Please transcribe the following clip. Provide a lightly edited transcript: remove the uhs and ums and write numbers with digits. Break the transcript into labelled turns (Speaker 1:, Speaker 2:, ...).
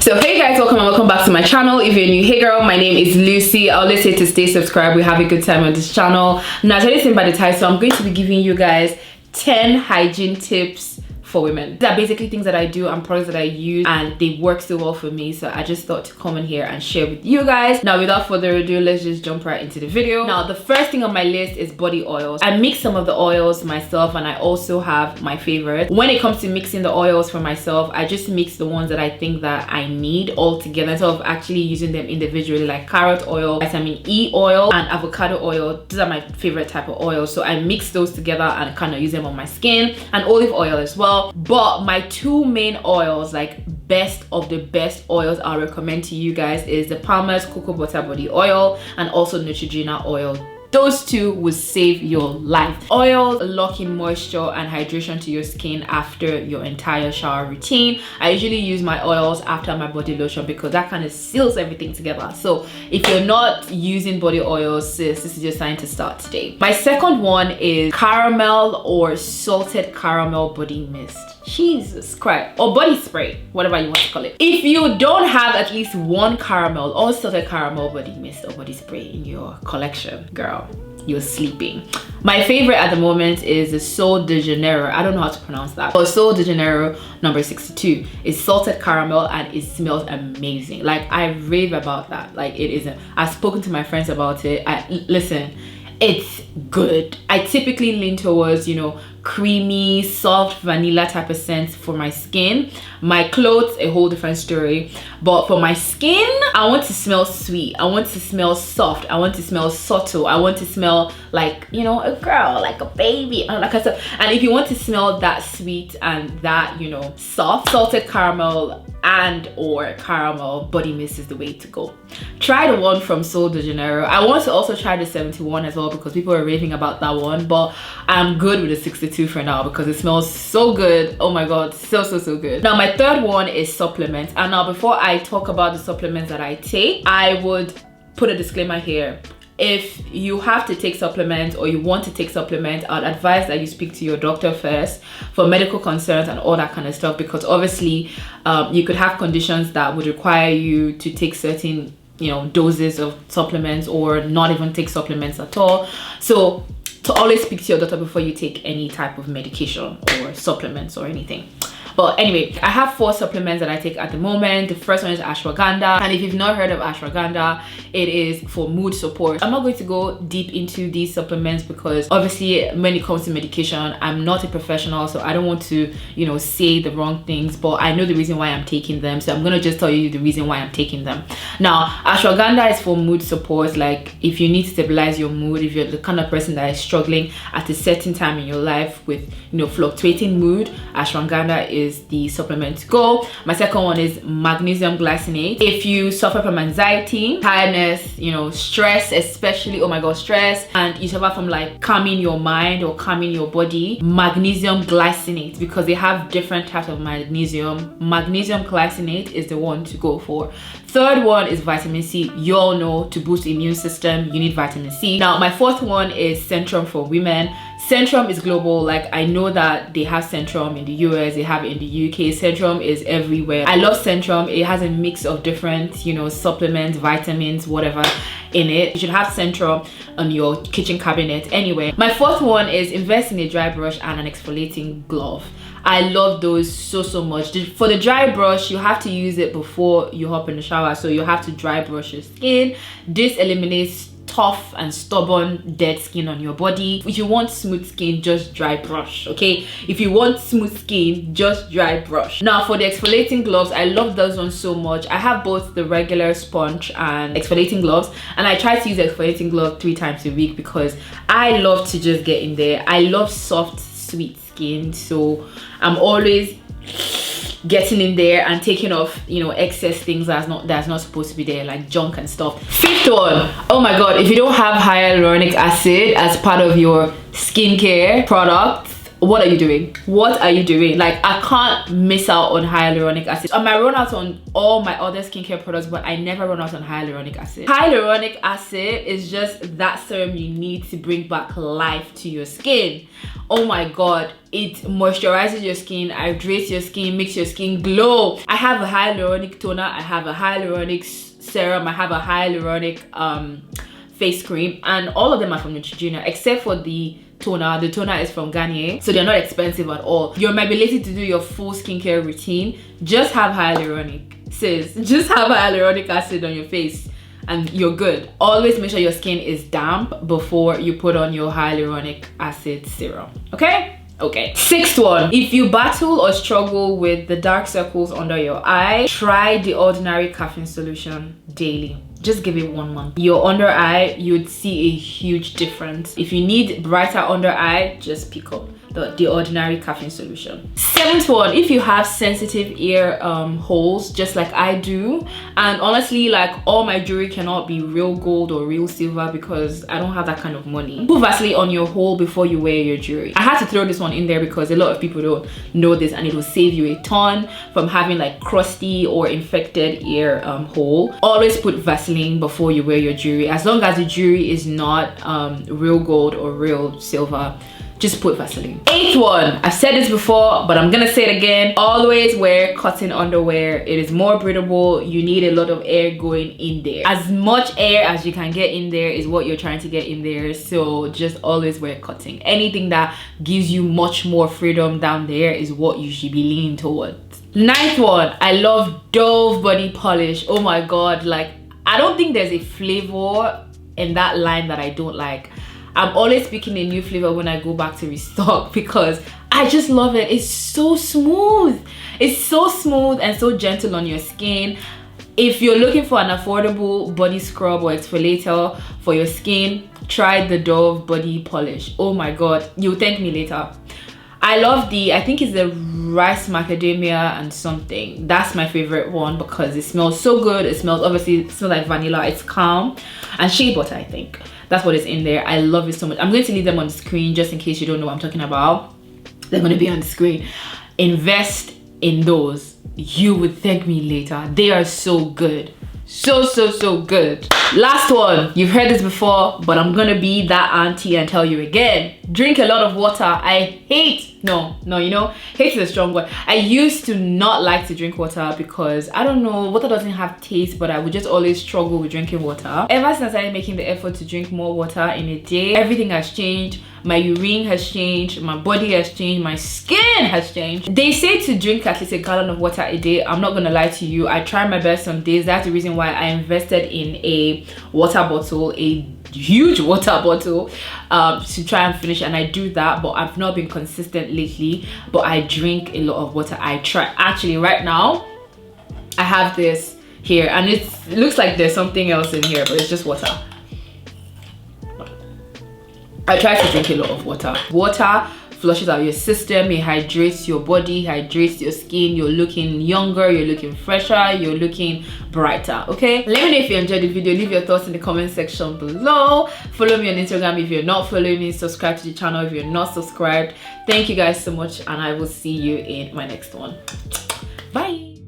Speaker 1: So hey guys, welcome back to my channel. If you're new, hey girl, my name is Lucy. I always say to stay subscribed. We have a good time on this channel. Now, as you seen by the title, I'm going to be giving you guys 10 hygiene tips for women. These are basically things that I do and products that I use, and they work so well for me, so I just thought to come in here and share with you guys. Now, without further ado, let's just jump right into the video. Now, the first thing on my list is body oils. I mix some of the oils myself, and I also have my favorite. When it comes to mixing the oils for myself, I just mix the ones that I think that I need all together instead of actually using them individually, like carrot oil, vitamin E oil, and avocado oil. These are my favorite type of oils, so I mix those together and kind of use them on my skin, and olive oil as well. But my two main oils, like best of the best oils I'll recommend to you guys, is the Palmer's Cocoa Butter Body Oil and also Neutrogena oil. Those two will save your life. Oils lock in moisture and hydration to your skin after your entire shower routine. I usually use my oils after my body lotion because that kind of seals everything together. So if you're not using body oils, sis, this is your sign to start today. My second one is caramel or salted caramel body mist. Jesus Christ. Or body spray, whatever you want to call it. If you don't have at least one caramel or salted caramel body mist or body spray in your collection, girl, you're sleeping. My favorite at the moment is the Sol de Janeiro. I don't know how to pronounce that. But Sol de Janeiro number 62 is salted caramel and it smells amazing. Like, I rave about that. Like, it isn't. I've spoken to my friends about it. Listen, it's good. I typically lean towards, you know, creamy, soft vanilla type of scent for my skin. My clothes, a whole different story. But for my skin, I want to smell sweet. I want to smell soft. I want to smell subtle. I want to smell like, you know, a girl, like a baby. Like I said, and if you want to smell that sweet and that, you know, soft, salted caramel and or caramel body mist is the way to go. Try the one from Sol de Janeiro. I want to also try the 71 as well because people are raving about that one, but I'm good with the 62 for now because it smells so good. Oh my god, so good. Now, my third one is supplements. And now, before I talk about the supplements that I take, I would put a disclaimer here. If you have to take supplements or you want to take supplements, I'd advise that you speak to your doctor first for medical concerns and all that kind of stuff, because obviously you could have conditions that would require you to take certain, you know, doses of supplements or not even take supplements at all. So to always speak to your doctor before you take any type of medication or supplements or anything. But anyway, I have 4 supplements that I take at the moment. The first one is ashwagandha, and if you've not heard of ashwagandha, it is for mood support. I'm not going to go deep into these supplements because obviously when it comes to medication, I'm not a professional, so I don't want to, you know, say the wrong things, but I know the reason why I'm taking them, so I'm gonna just tell you the reason why I'm taking them. Now, ashwagandha is for mood support. Like, if you need to stabilize your mood, if you're the kind of person that is struggling at a certain time in your life with, you know, fluctuating mood, ashwagandha is the supplement to go. My second one is magnesium glycinate. If you suffer from anxiety, tiredness, you know, stress, especially, oh my god, stress, and you suffer from like calming your mind or calming your body, magnesium glycinate, because they have different types of magnesium. Magnesium glycinate is the one to go for. Third one is vitamin C. You all know, to boost the immune system, you need vitamin C. Now, my fourth one is Centrum for women. Centrum is global. Like, I know that they have Centrum in the US, they have it in the UK. Centrum is everywhere. I love Centrum. It has a mix of different, you know, supplements, vitamins, whatever in it. You should have Centrum on your kitchen cabinet anyway. My fourth one is invest in a dry brush and an exfoliating glove. I love those so much. For the dry brush, you have to use it before you hop in the shower, so you have to dry brush your skin. This eliminates tough and stubborn dead skin on your body. If you want smooth skin, just dry brush, okay? If you want smooth skin, just dry brush. Now, for the exfoliating gloves, I love those ones so much. I have both the regular sponge and exfoliating gloves, and I try to use the exfoliating glove 3 times a week because I love to just get in there. I love soft, sweet skin, so I'm always getting in there and taking off, you know, excess things that's not supposed to be there, like junk and stuff. Fifth one, oh my god, if you don't have hyaluronic acid as part of your skincare products, what are you doing? What are you doing? Like, I can't miss out on hyaluronic acid. I might run out on all my other skincare products, but I never run out on hyaluronic acid. Hyaluronic acid is just that serum you need to bring back life to your skin. Oh my god, it moisturizes your skin, hydrates your skin, makes your skin glow. I have a hyaluronic toner, I have a hyaluronic serum, I have a hyaluronic face cream, and all of them are from Neutrogena except for the toner. The toner is from Garnier, so they're not expensive at all. You're maybe lazy to do your full skincare routine, just have hyaluronic, sis. Just have hyaluronic acid on your face and you're good. Always make sure your skin is damp before you put on your hyaluronic acid serum, okay? Okay. Sixth one, if you battle or struggle with the dark circles under your eye, try the Ordinary Caffeine Solution daily. Just give it 1 month. Your under eye, you'd see a huge difference. If you need brighter under eye, just pick up the Ordinary Caffeine Solution. Seventh one, if you have sensitive ear holes, just like I do, and honestly, like, all my jewelry cannot be real gold or real silver because I don't have that kind of money, put Vaseline on your hole before you wear your jewelry. I had to throw this one in there because a lot of people don't know this, and it will save you a ton from having like crusty or infected ear hole. Always put Vaseline before you wear your jewelry, as long as the jewelry is not real gold or real silver. Just put Vaseline. Eighth one, I've said this before, but I'm gonna say it again. Always wear cotton underwear. It is more breathable. You need a lot of air going in there. As much air as you can get in there is what you're trying to get in there. So just always wear cotton. Anything that gives you much more freedom down there is what you should be leaning towards. Ninth one, I love Dove body polish. Oh my god, like, I don't think there's a flavor in that line that I don't like. I'm always picking a new flavor when I go back to restock because I just love it. It's so smooth. It's so smooth and so gentle on your skin. If you're looking for an affordable body scrub or exfoliator for your skin, try the Dove body polish. Oh my god, you'll thank me later. I love I think it's the rice macadamia and something. That's my favorite one because it smells so good. It smells, obviously, it smells like vanilla. It's calm. And shea butter, I think. That's what is in there. I love it so much. I'm going to leave them on the screen just in case you don't know what I'm talking about. They're going to be on the screen. Invest in those. You would thank me later. They are so good. So good. Last one, you've heard this before, but I'm gonna be that auntie and tell you again. Drink a lot of water. I hate, hate is a strong word. I used to not like to drink water because, I don't know, water doesn't have taste, but I would just always struggle with drinking water. Ever since I started making the effort to drink more water in a day, everything has changed. My urine has changed, my body has changed, my skin has changed. They say to drink at least a gallon of water a day. I'm not gonna lie to you, I try my best some days. That's the reason why I invested in a water bottle, a huge water bottle, to try and finish, and I do that, but I've not been consistent lately. But I drink a lot of water. I try. Actually, right now, I have this here, and it looks like there's something else in here, but it's just water. I try to drink a lot of water. Water flushes out your system, it hydrates your body, hydrates your skin. You're looking younger, you're looking fresher, you're looking brighter, okay? Let me know if you enjoyed the video. Leave your thoughts in the comment section below. Follow me on Instagram if you're not following me. Subscribe to the channel if you're not subscribed. Thank you guys so much, and I will see you in my next one. Bye.